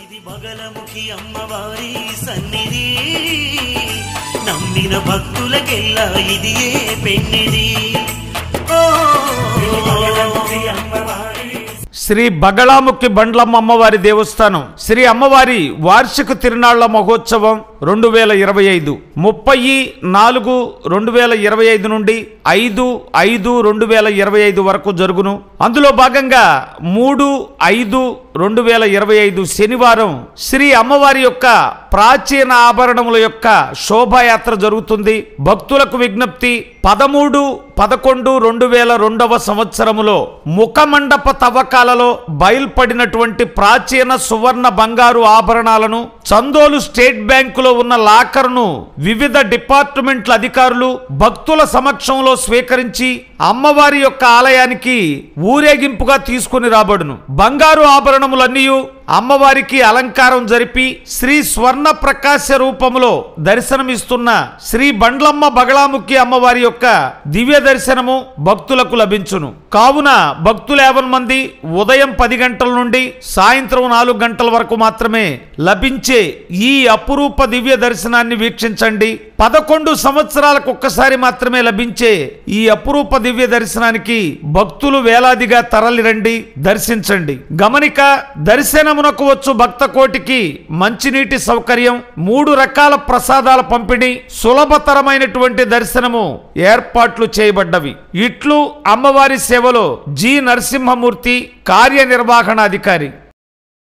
ఇది బగళముఖి అమ్మవారి సన్నిధి, నమ్మిన భక్తులకెల్లా ఇది ఏ పెన్నిది. శ్రీ బగళాముఖి బండ్లమ్మ అమ్మవారి దేవస్థానం శ్రీ అమ్మవారి వార్షిక తిరునాళ్ల మహోత్సవం 2025 30/4/2025 నుండి 5/5/2025 వరకు జరుగును. అందులో భాగంగా 3/5/2025 శనివారం శ్రీ అమ్మవారి యొక్క ప్రాచీన ఆభరణముల యొక్క శోభాయాత్ర జరుగుతుంది. భక్తులకు విజ్ఞప్తి, 13/11/2002 సంవత్సరములో ముఖమండప తవ్వకాలలో బయల్పడినటువంటి ప్రాచీన సువర్ణ బంగారు ఆభరణాలను చందోలు స్టేట్ బ్యాంకులో ఉన్న లాకర్ను వివిధ డిపార్ట్మెంట్ల అధికారులు భక్తుల సమక్షంలో స్వీకరించి అమ్మవారి యొక్క ఆలయానికి ఊరేగింపుగా తీసుకుని రాబడును. బంగారు ఆభరణములన్నీ అమ్మవారికి అలంకారం జరిపి శ్రీ స్వర్ణ ప్రకాశ రూపములో దర్శనమిస్తున్న శ్రీ బండ్లమ్మ బగళాముఖి అమ్మవారి యొక్క దివ్య దర్శనము భక్తులకు లభించును. కావున భక్తులు 50 మంది ఉదయం 10 గంటల నుండి సాయంత్రం 4 గంటల వరకు మాత్రమే లభించే ఈ అపురూప దివ్య దర్శనాన్ని వీక్షించండి. 11 సంవత్సరాలకు ఒక్కసారి మాత్రమే లభించే ఈ అపురూప దివ్య దర్శనానికి భక్తులు వేలాదిగా తరలిరండి, దర్శించండి. గమనిక, దర్శనమునకు వచ్చు భక్త కోటికి మంచినీటి సౌకర్యం, 3 రకాల ప్రసాదాల పంపిణీ, సులభతరమైనటువంటి దర్శనము ఏర్పాట్లు చేయబడ్డవి. ఇట్లు అమ్మవారి సేవలో జి నరసింహమూర్తి, కార్యనిర్వహణాధికారి.